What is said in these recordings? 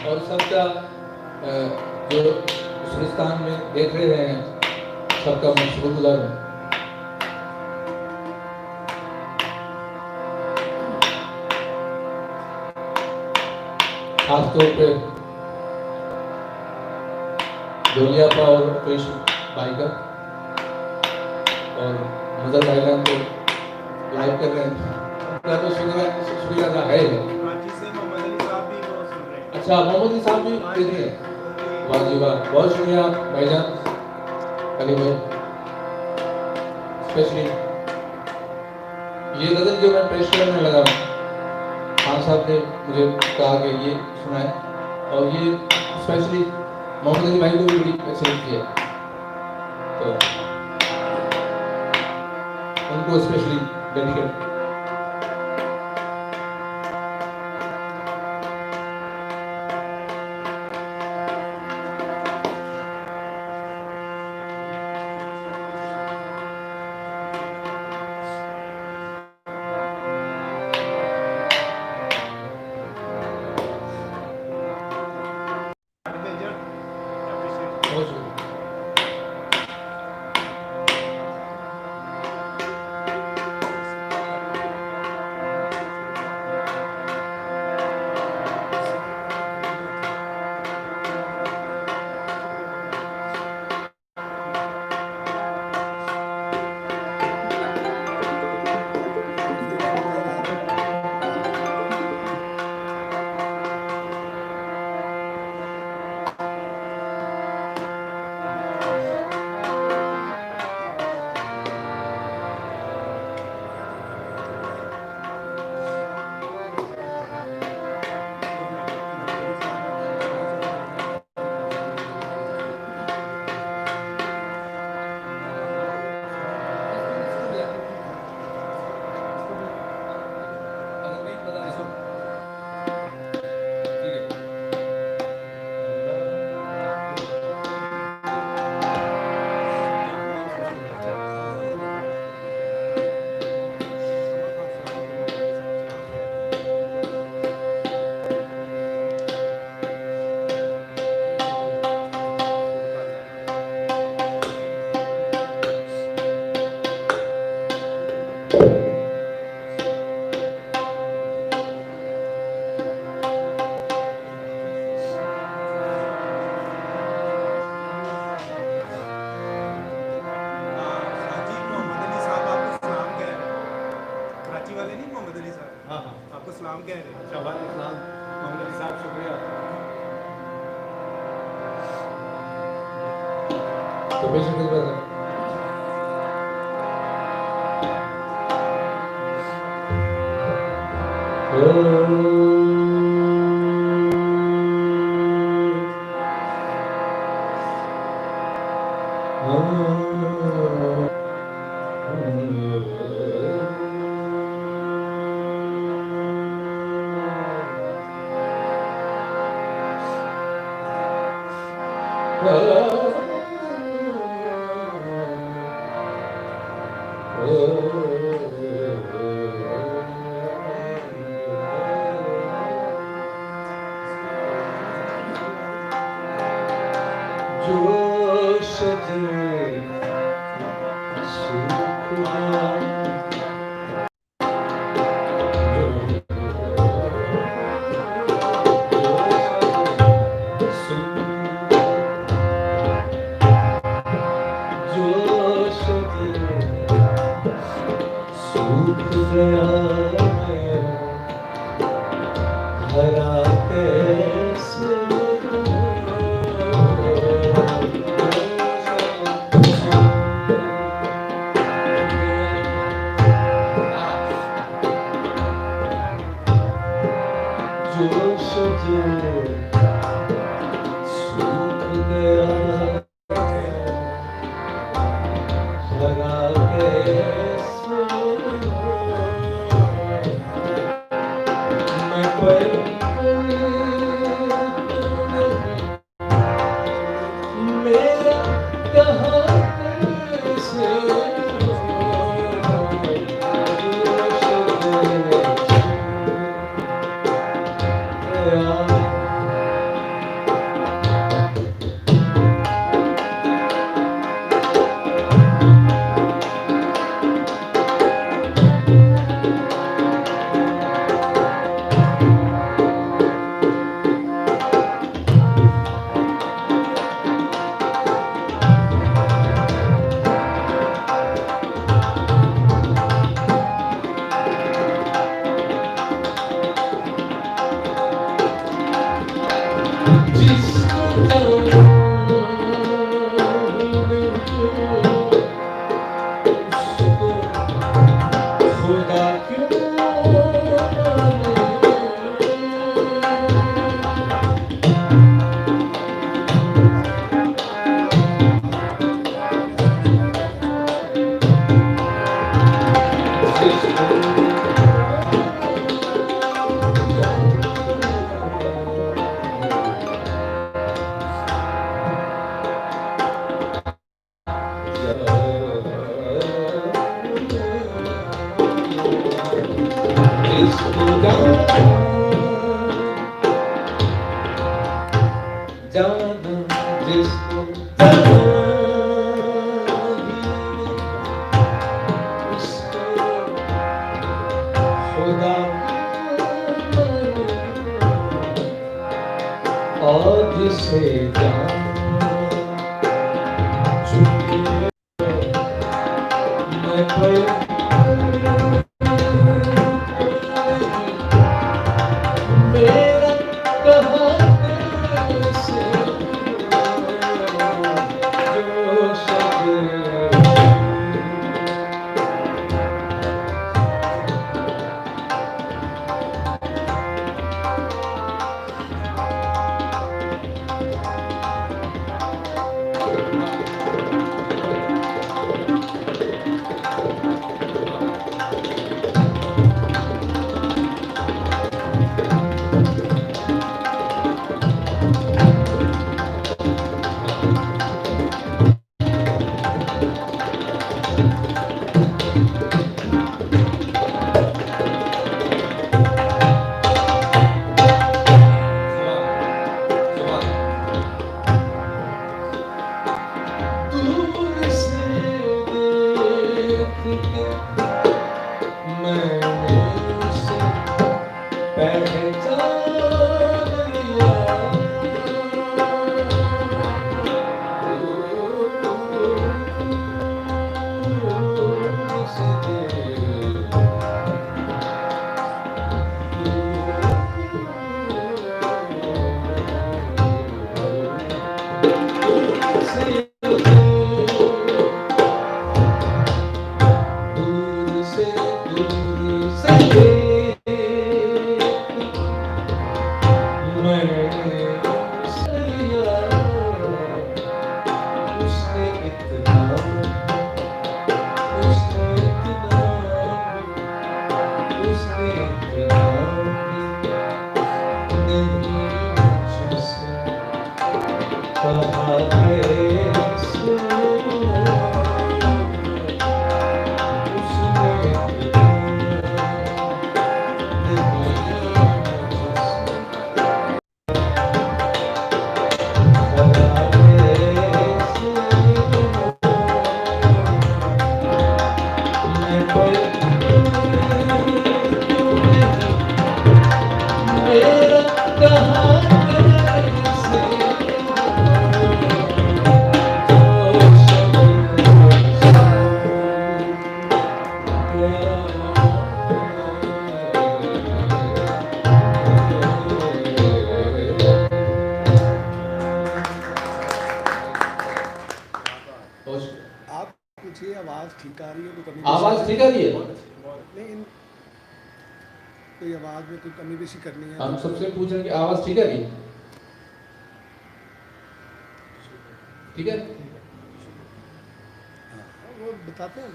और सबका जो इस हिंदुस्तान में देख रहे हैं सबका मैं शुक्रगुजार हूँ। खासतौर पे जोलियापा और पेश भाई का और मदर भाईजान को लाइव कर रहे हैं, उनका तो शुक्रिया है। अच्छा, मोहम्मद अली साहब भी देख रहे हैं, वाह जी वाह, बहुत शुक्रिया भाईजान अली भाई। स्पेशली ये गजल जो मैं पेश करने लगा हूँ, खान साहब ने मुझे कहा कि ये सुनाए, और ये स्पेशली मोहम्मद अली भाई को भी बड़ी अच्छी लगती है, तो उनको स्पेशली डेडिकेट। कराची वाले नहीं मोहम्मद अली साहब, हाँ हाँ, आपको सलाम कह रहे हैं। अच्छा वालेकुम सलाम मोहम्मद अली साहब, शुक्रिया। तो पेशेंट किस बात है? आप पूछिए, आवाज़ ठीक आ रही है? तो कमी आवाज ठीक आ रही है? नहीं, कोई आवाज़ में कोई कमी बेशी करनी है? हम सबसे पूछ रहे हैं कि आवाज ठीक आ रही है? ठीक है? हाँ, वो बताते हैं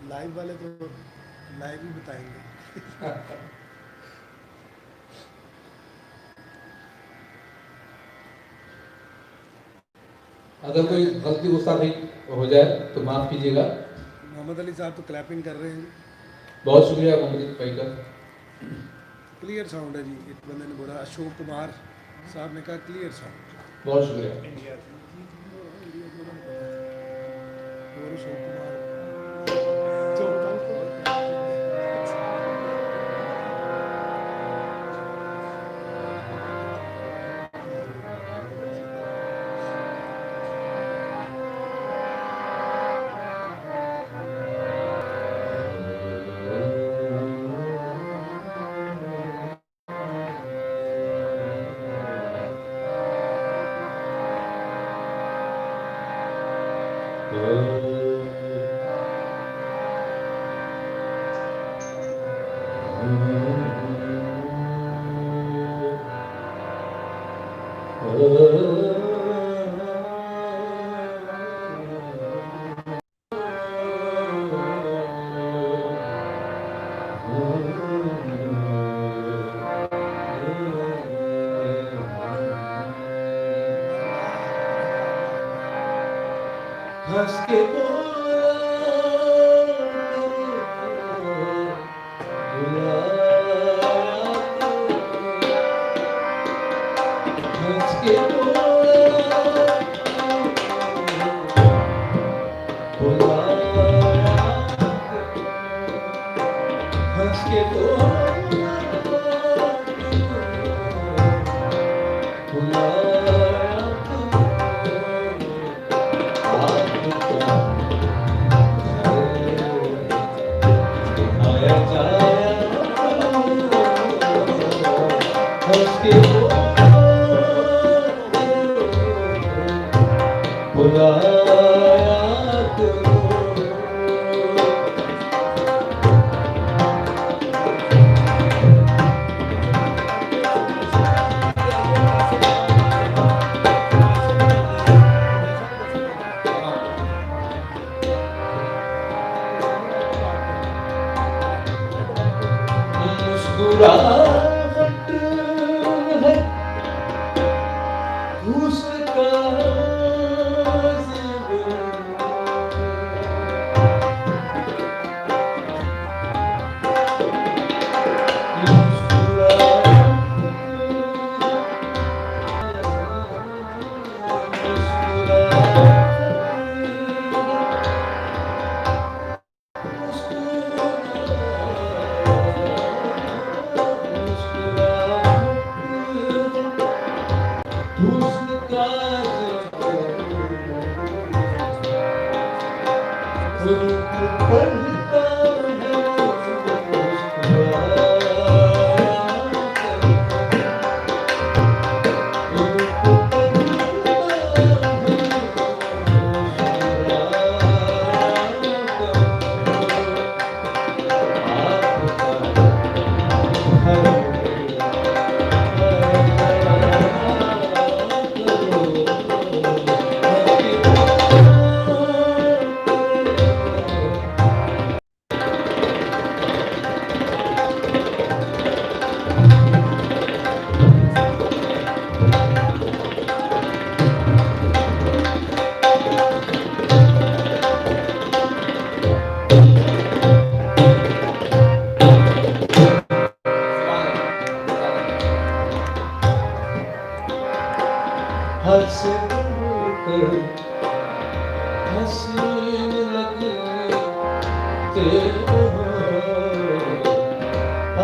लाइव वाले, तो लाइव ही बताएंगे। अगर कोई गलती गुस्ताखी हो जाए तो माफ कीजिएगा। मोहम्मद अली साहब तो क्लैपिंग कर रहे हैं। बहुत शुक्रिया मोहम्मद भाई का। क्लियर साउंड है जी। एक बंदे ने बोला, अशोक कुमार साहब ने कहा क्लियर साउंड। बहुत शुक्रिया। इंडिया और अशोक कुमार हंस के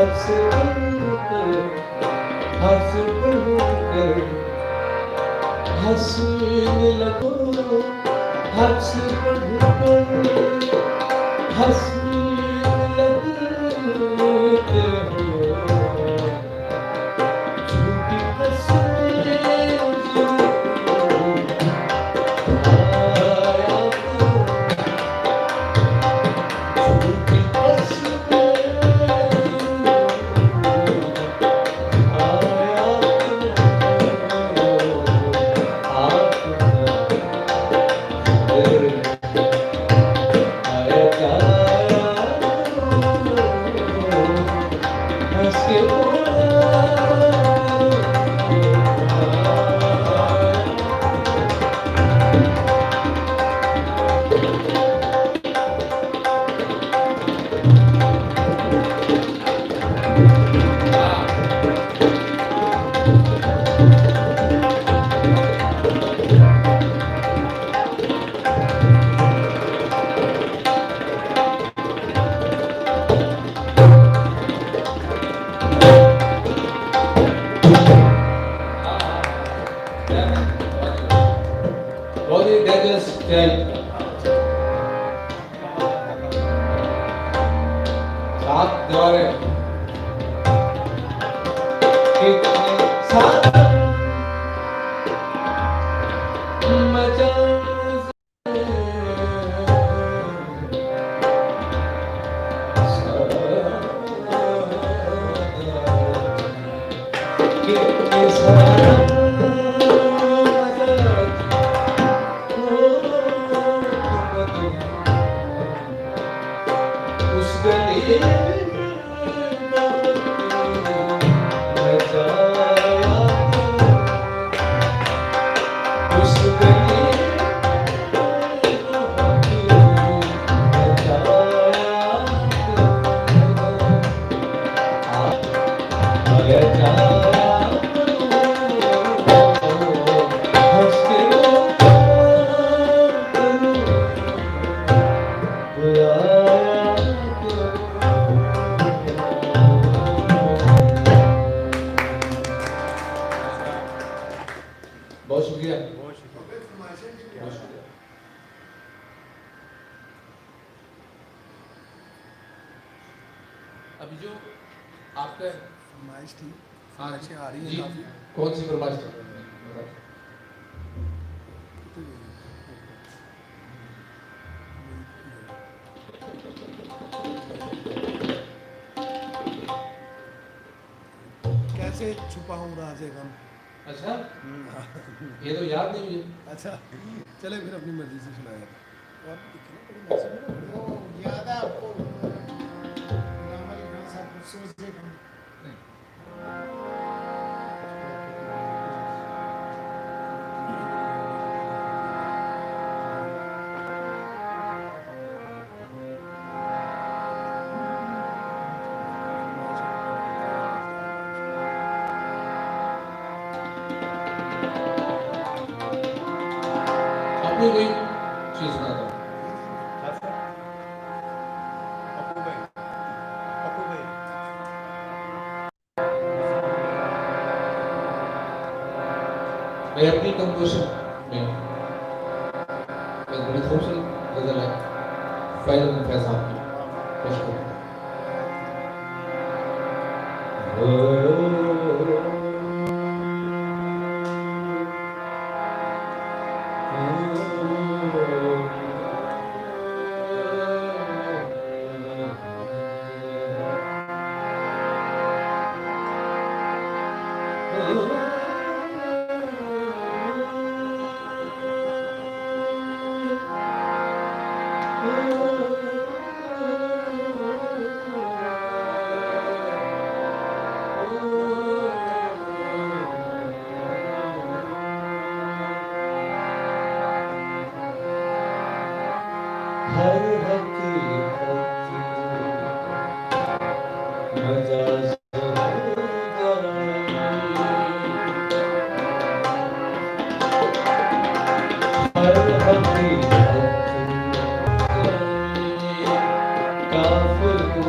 हंस बढ़कर हंसने लगो, हंस बढ़कर हंसने लगते हो। झूठी कसमें आया झूठी कसमें बहुत ही डेंजरस स्टाइल। सात दीवारें कितने साथ मजा कितने साथ उस गली उस गली बहुत शुक्रिया। बहुत शुक्रिया। बहुत शुक्रिया। अभी जो आपका फरमाइश थी, हाँ फरमाइशें आ रही जी, हैं काफ़ी। कौन सी फरमाइश थी? कैसे छुपाऊं राज़े गम। अच्छा, ये तो याद नहीं मुझे। अच्छा चले फिर अपनी मर्जी से सुनाए। और दिखने बड़ी मैसेज है ना। वो याद है आपको गुलाम अली खान साहब को सोचे कम अपनी कोई चीज सुना दो। अच्छा पप्पू भाई, पप्पू भाई मैं अपनी कंपोजिशन में एक बड़ी खूबसूरत गजल है फैज़ल बिन फैज़ साहब की पेश करूंगा। हर हकीकत मजाज हर हकीकत काफिर को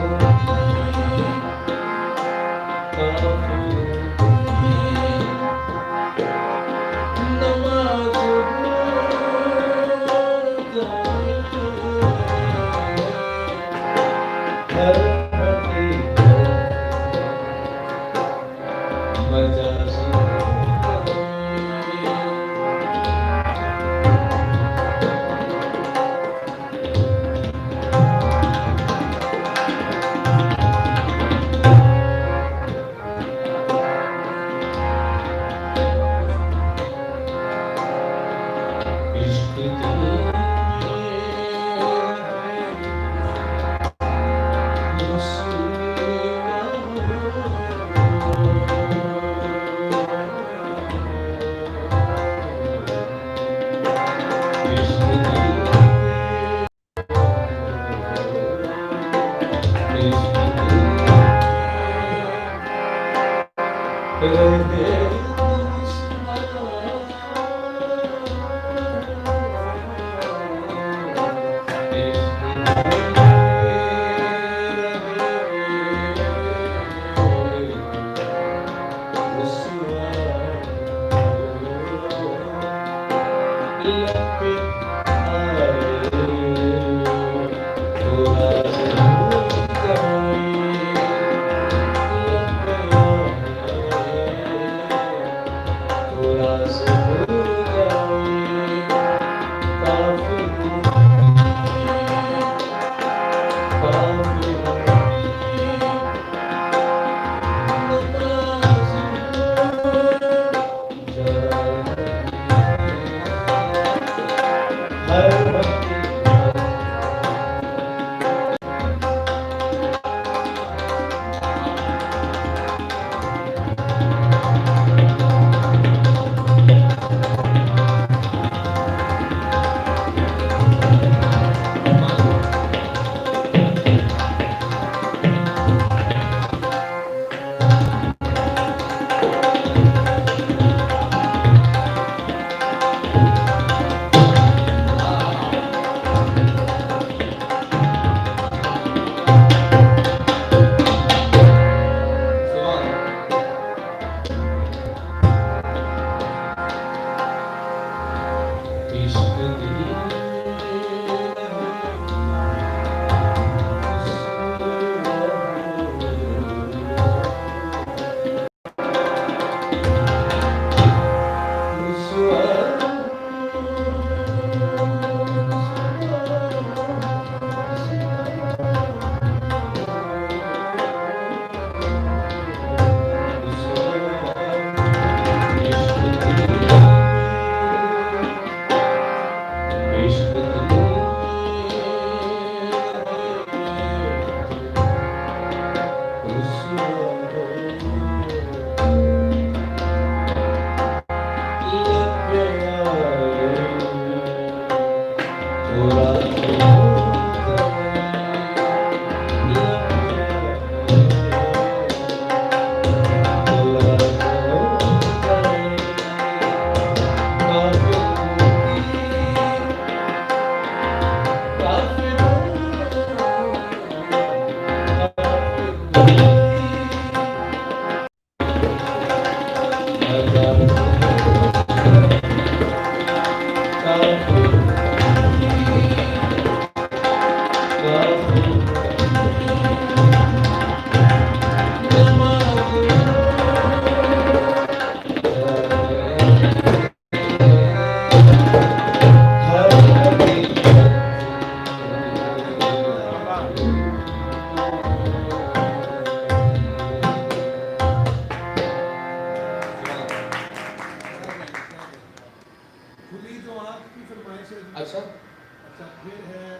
खुली जो आपकी फरमाइश है। अच्छा अच्छा फिर है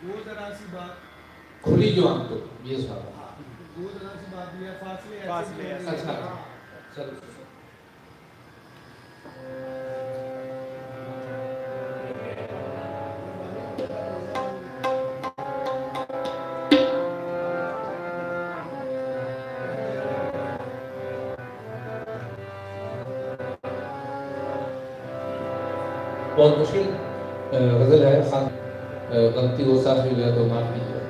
वो जरा सी बात। खुली जो आंख तो ये साहब हाँ, वो जरा सी बात भी है फासले ऐसे फासले ऐसे। अच्छा हाँ। चलो बहुत मुश्किल गजल है खान गलती हो साफ हो गया तो माफ कीजिए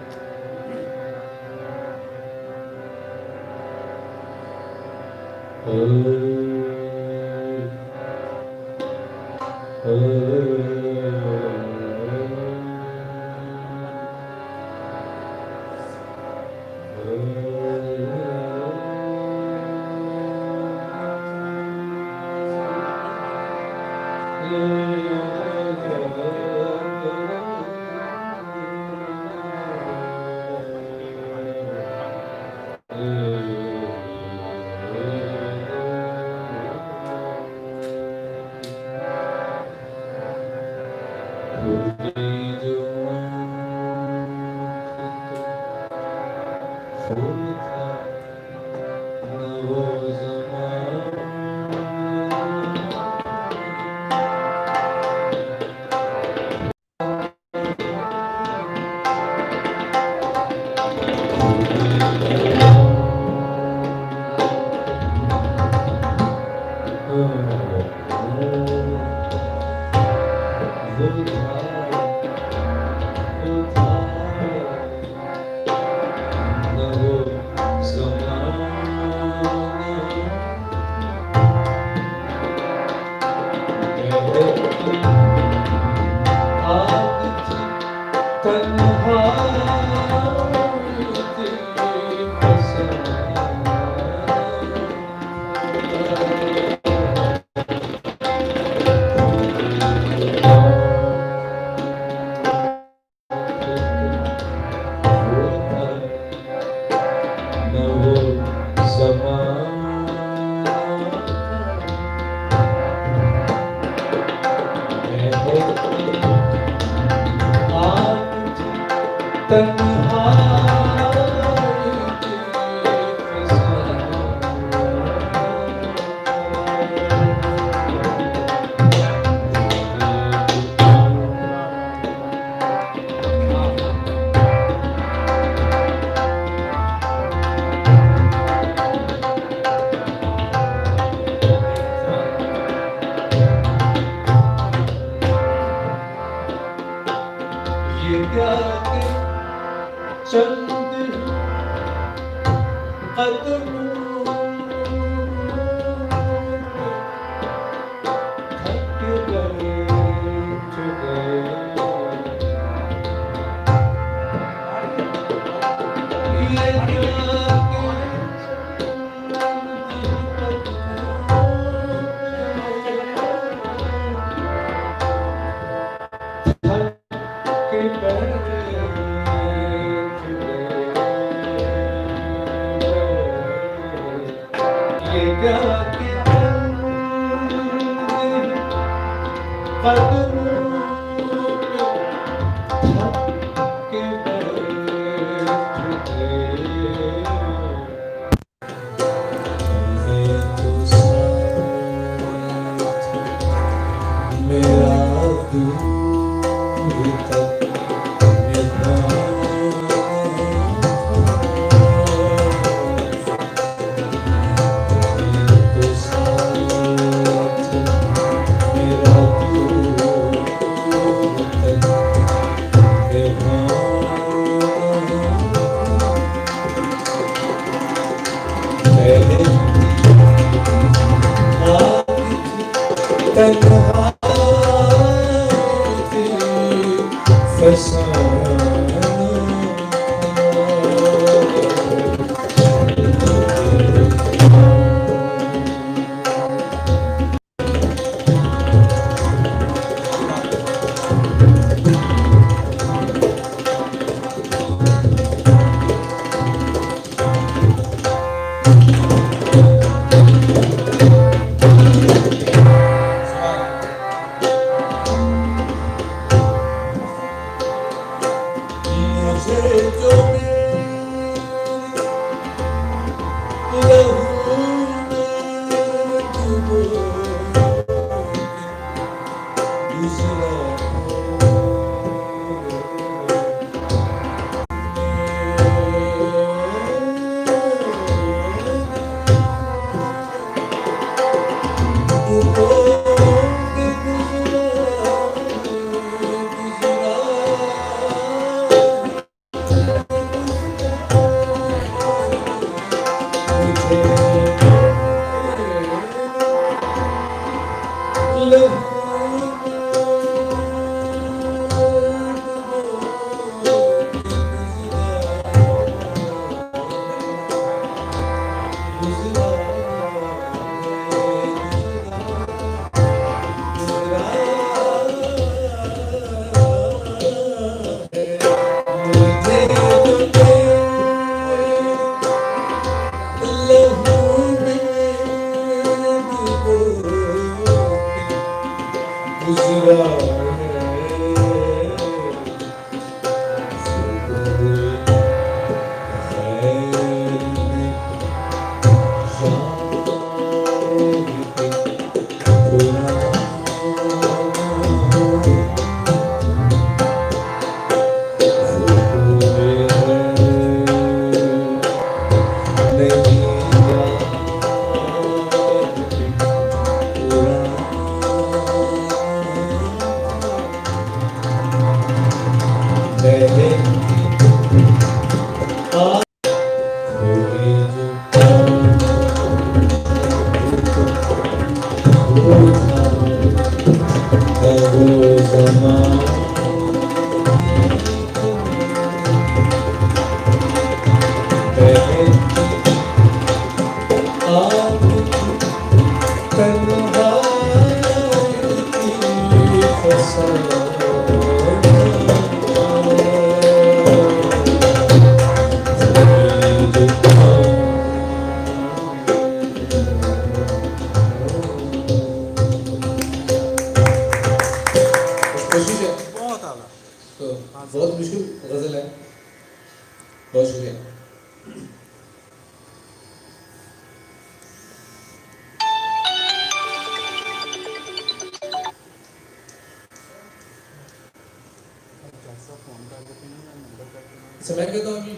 बहुत शुक्रिया। समय कहता हूँ जी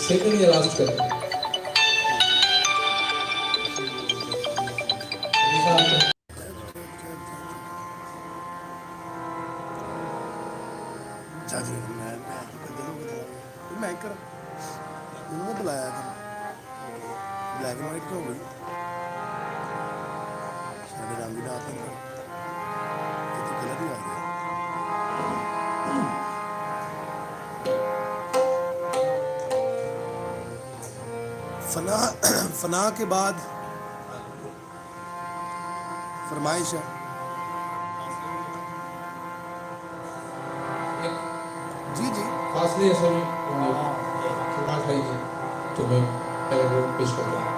सेकंड या लास्ट करें चाची मैं आपको कर दूँगा मैं कर उन्होंने बुलाया था ब्लैक एंड वाइट का हो गई साढ़े रंग भी डालते हैं ये तो कलर ही आ गया फना फना के बाद फरमाइश है जी जी फासले ऐसे भी थोड़ा खाई थी तो मैं पहले वो पेश कर रहा हूँ।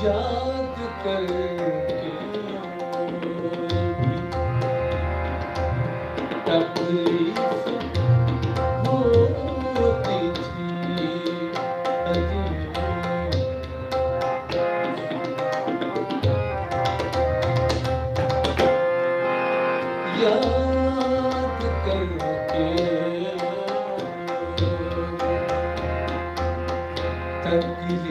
याद करके तकलीफ होती थी याद करके तकलीफ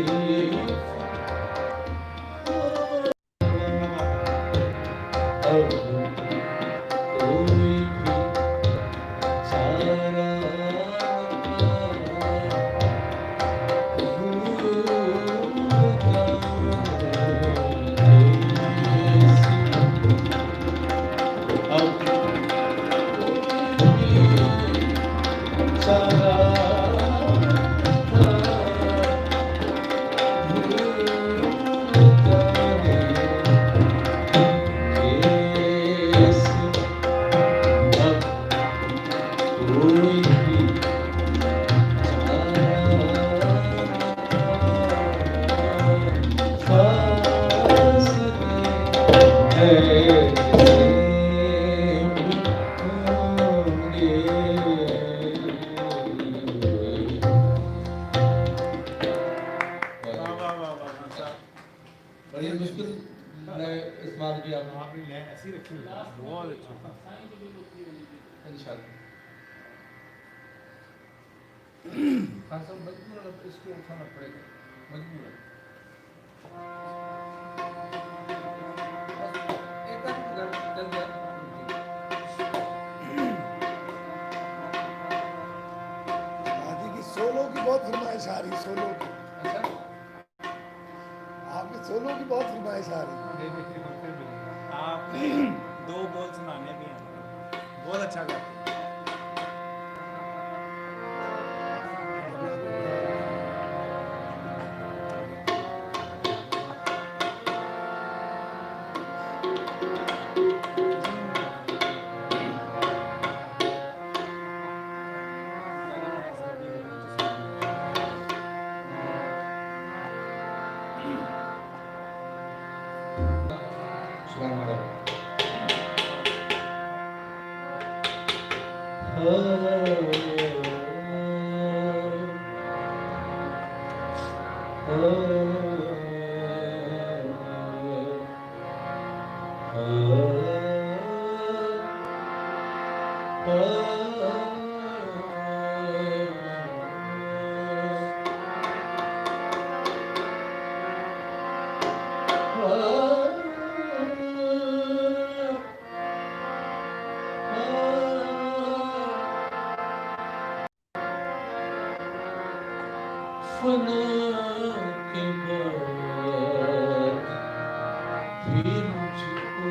बड़ी मुश्किल ने इस्तेमाल किया आपने लाइन ऐसी रखी हुई है बहुत अच्छा इंशाल्लाह। खान साहब मजबूर है, इसको उठाना पड़ेगा, मजबूर है। एक आध जल गया। आदि की सोलो की बहुत फरमाइश आ रही, सोलो की अच्छा आपकी सोलो की बहुत फरमाइश आ रही। आपने 2 बोल सुनाने भी हैं, बहुत अच्छा गाते हैं। सुभान अल्लाह। फना के बाद फिर मुझको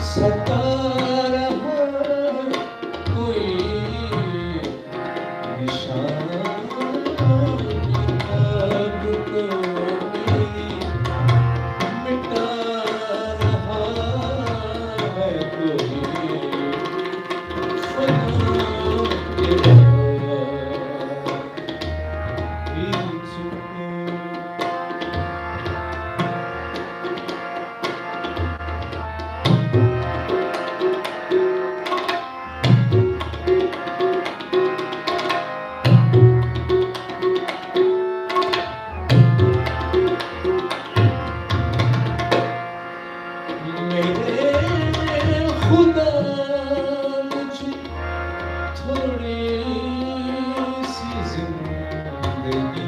सता रहा कोई निशान अब तो मिटा रहा है कोई फना के खुदा मुझे थोड़ी सी जिंदगी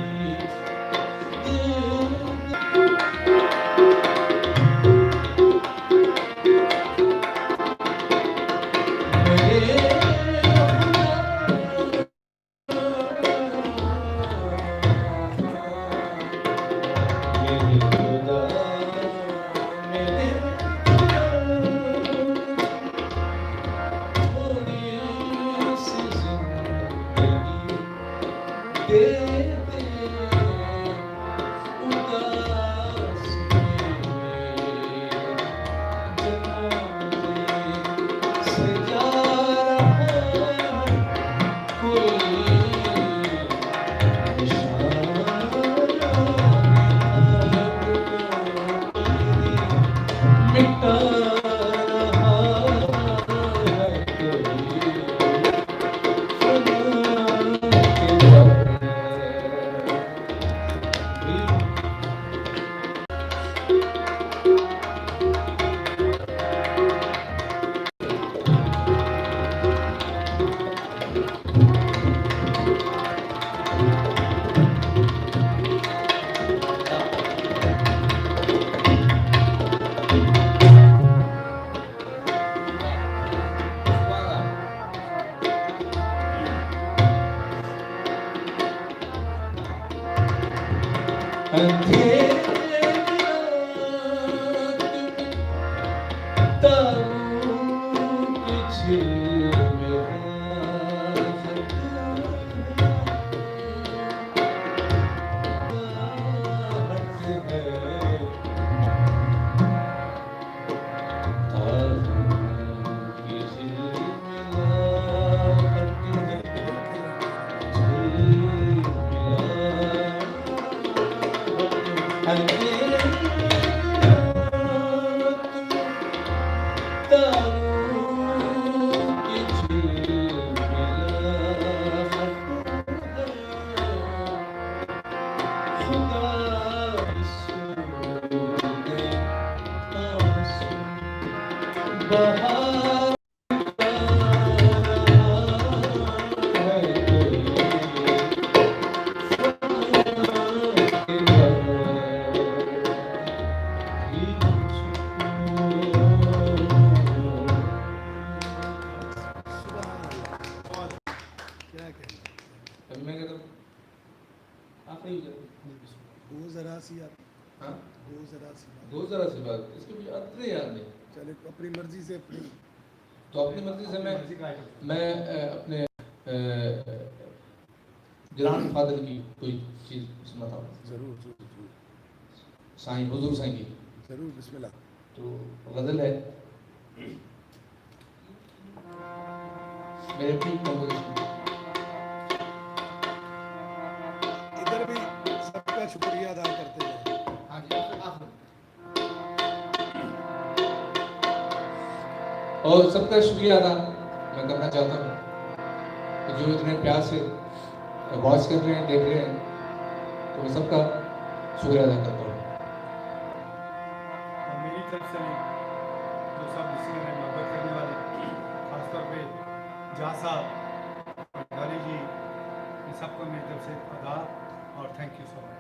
चले अपनी मर्जी से अपनी तो अपनी मर्जी से मैं अपने ग्रैंडफादर की कोई चीज सुनाता हूँ। जरूर जरूर जरूर साईं हुजूर साईं की जरूर बिस्मिल्लाह। तो गजल है मेरे अपनी कंपोजिशन। इधर भी सबका शुक्रिया अदा करते हैं। हाँ जी और सबका शुक्रिया अदा मैं करना चाहता हूँ कि जो इतने प्यार से वॉच कर रहे हैं, देख रहे हैं, तो मैं सबका शुक्रिया अदा करता हूँ। और मेरी तरफ से भी जो सब लिसनर हैं, मोहब्बत करने वाले, खासतौर पे जहाँ साहब, गाली जी, इन सबको मेरी तरफ से आदाब और थैंक यू सो मच।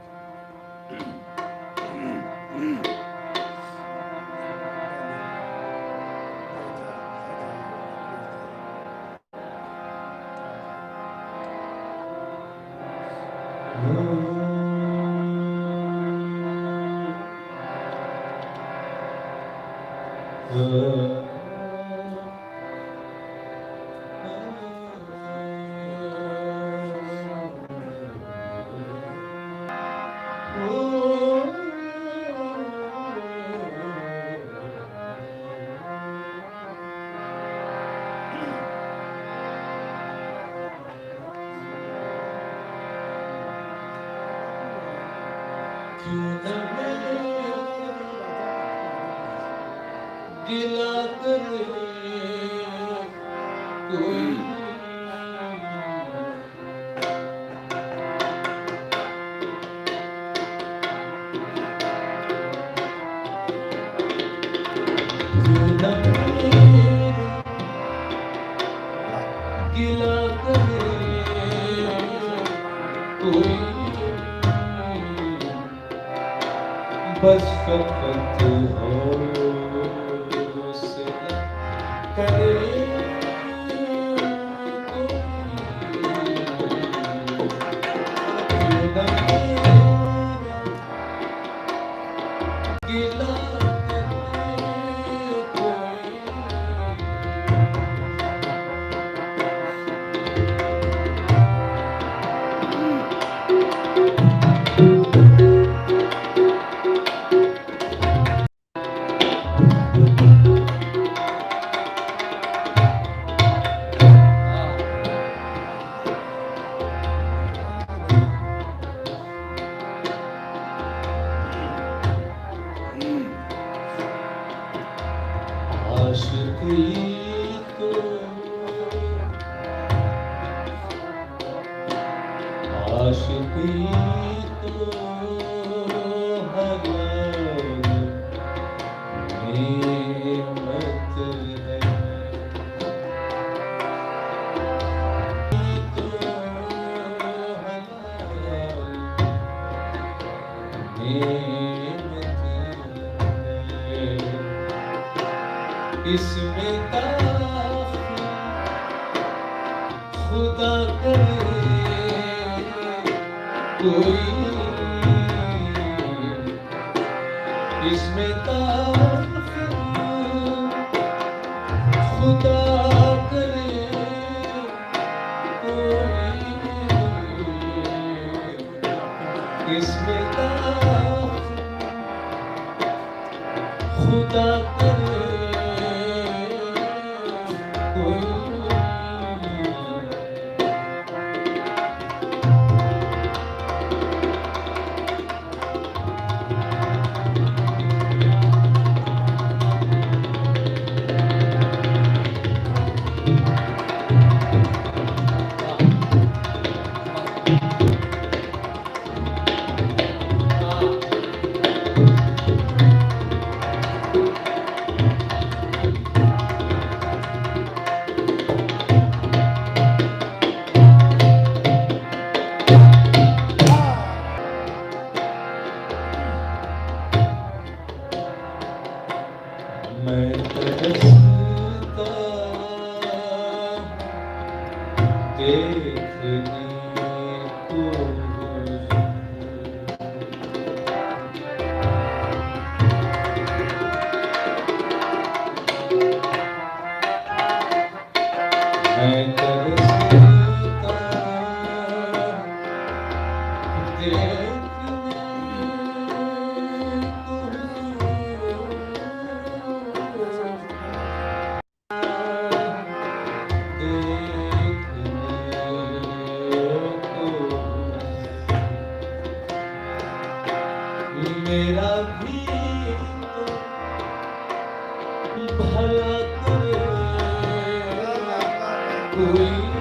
गिला करे कोई गिला करे कोई बस फकत हो करे गिला आशिकी को आशिकी को हलाल नेमत है तो हलाल नेमत है इसमें काफी खुदा करे कोई इसमें काफी खुदा करे कोई इसमें काफी खुदा करे मैं तरसता देखने को मैं तरसता मेरा भी तो भला करे कोई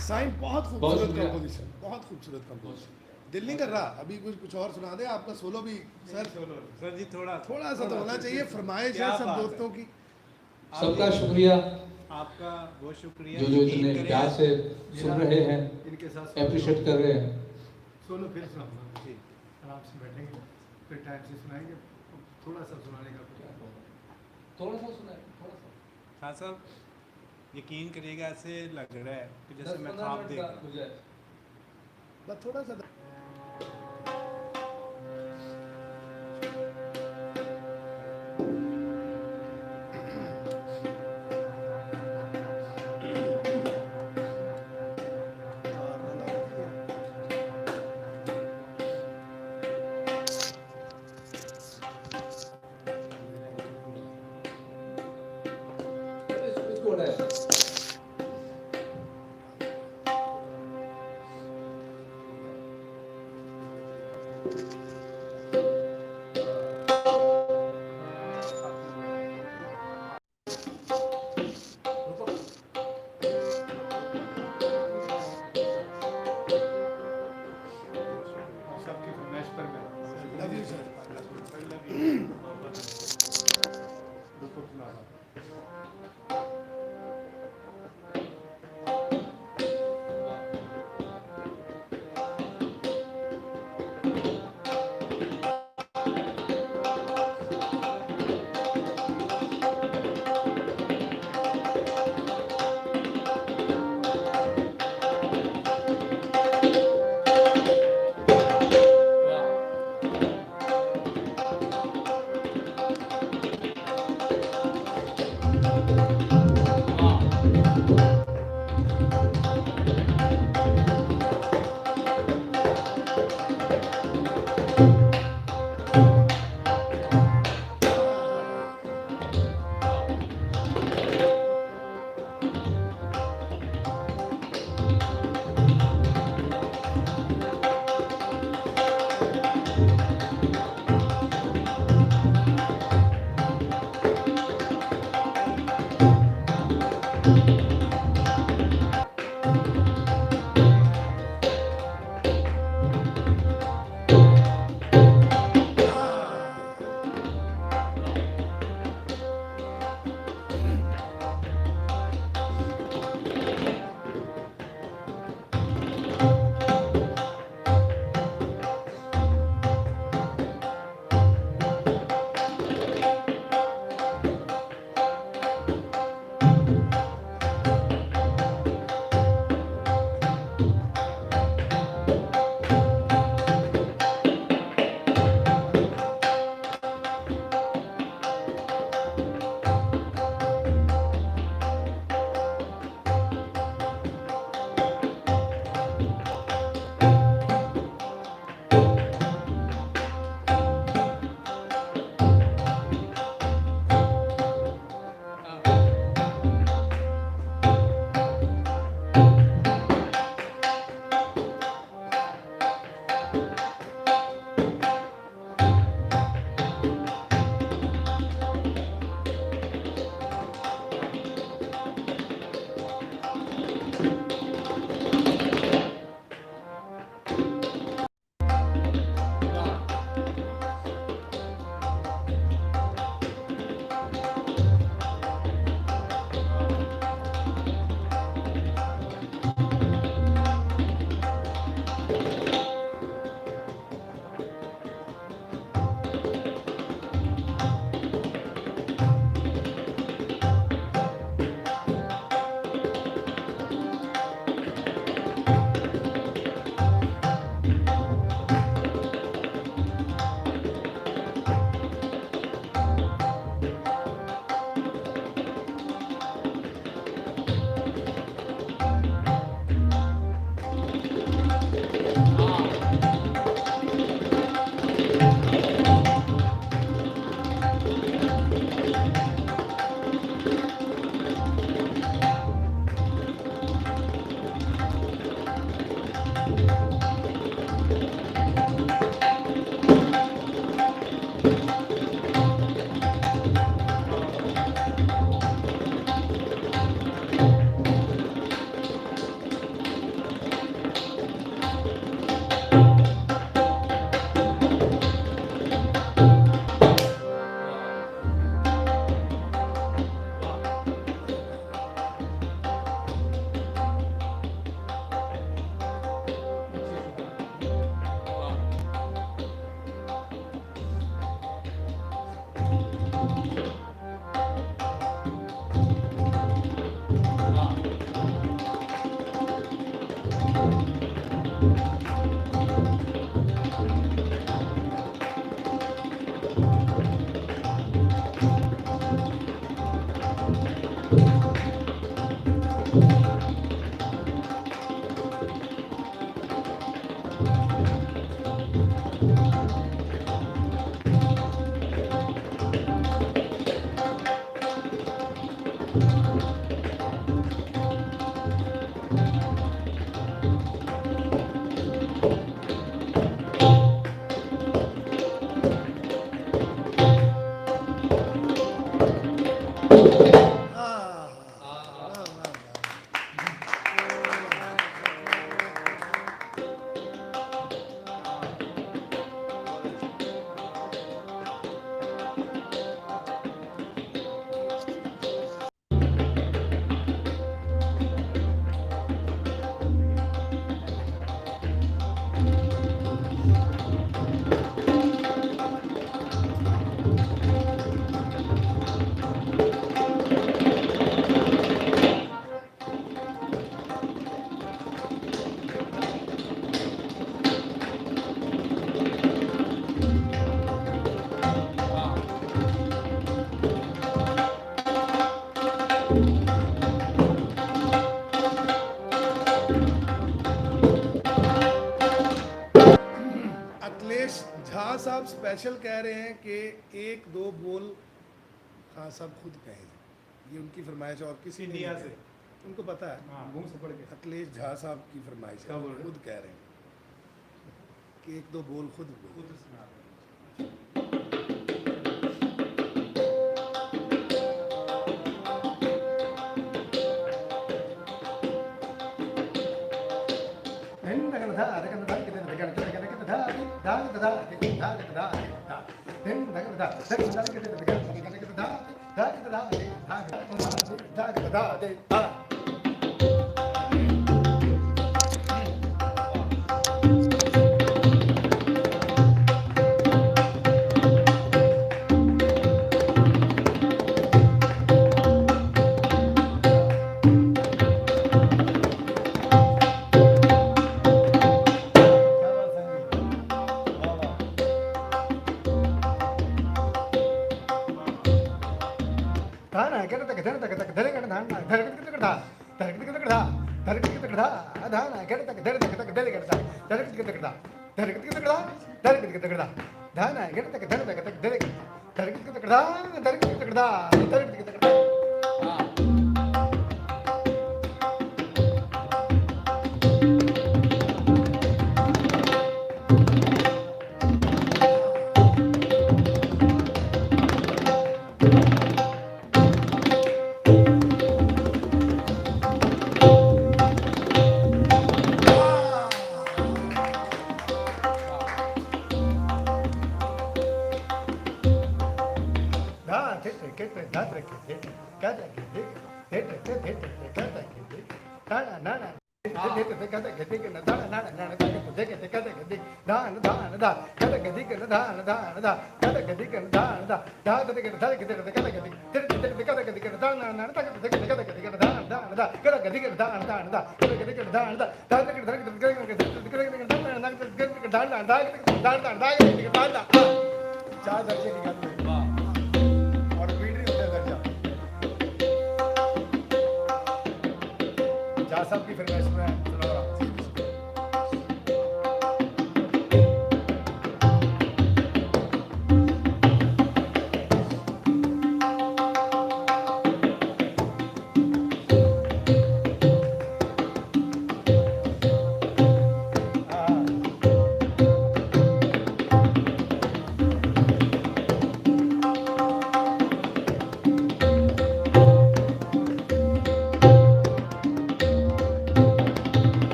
साइन बहुत बहुत खूबसूरत शुक्रिया। कंपोजिशन, बहुत खूबसूरत कंपोजिशन। दिल नहीं कर रहा अभी कुछ और सुना दे आपका सोलो भी सर। सर जी थोड़ा थोड़ा सा तो होना चाहिए, फरमाइश है क्या सब बात है। दोस्तों की। सबका शुक्रिया आपका बहुत शुक्रिया जो यकीन इतने करें। प्यार से सुन रहे हैं, इनके साथ अप्रिशिएट कर रहे हैं। सोलो फिर सुनाऊंगा जी, आराम से बैठेंगे फिर टाइम से सुनाएंगे। थोड़ा सा सुनाने का थोड़ा सा सुनाए, थोड़ा सा। हाँ साहब यकीन करिएगा ऐसे लग रहा है कि जैसे 10-15 मैं ख्वाब मिनट देख का रहा हूँ। मुझे बस थोड़ा सा इसको उड़ाए। सबकी फरमाइश पर मैं लव यू सर। रुको सुना रहा हूँ। झा साहब स्पेशल कह रहे हैं कि एक दो बोल खान साहब खुद कहें, ये उनकी फरमाइश और किसी ने इंडिया नहीं से। कही। उनको पता है, हाँ। मुंह से पढ़ के अखिलेश झा साहब की फरमाइश क्या है, बोल रहे हैं? खुद कह रहे हैं कि एक दो बोल खुद बोल। खुद सुना रहे हैं। चार दर्जे निकाल और रीड नहीं होता दर्जा। झा साहब की फरमाइश में सुना रहा हूँ।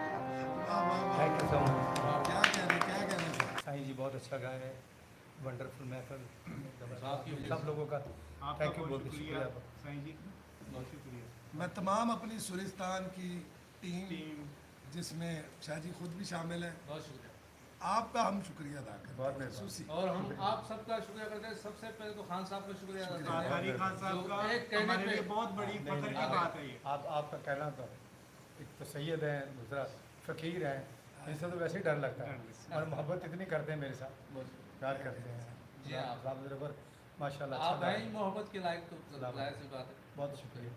Thank you so much. क्या कह रहे, क्या कह रहे? साईं जी बहुत अच्छा गाए हैं, वंडरफुल महफिल साहब की वजह सब से। लोगों का आपका थैंक यू, बहुत बहुत शुक्रिया। साईं जी, बहुत शुक्रिया। मैं तमाम अपनी सुरिस्तान की टीम टीम जिसमें शाहजी खुद भी शामिल है, बहुत शुक्रिया। आपका हम शुक्रिया अदा करते बहुत हैं। मेहरबानी। सुसी। और हम आप सबका शुक्रिया करते हैं। सबसे पहले तो खान साहब का शुक्रिया अदा करते हैं। तारिक खान साहब का एक कहने हमारे पे- लिए बहुत बड़ी फख्र की बात है ये। आपका कहना तो एक तो सैयद है, दूसरा फ़कीर है, इनसे तो वैसे ही डर लगता है और मोहब्बत इतनी करते हैं मेरे साथ, प्यार करते हैं जी हाँ। साहब ज़रूर माशाल्लाह आप अच्छा हैं गाया। ही मोहब्बत के लायक, तो लायक सी बात है। बहुत शुक्रिया।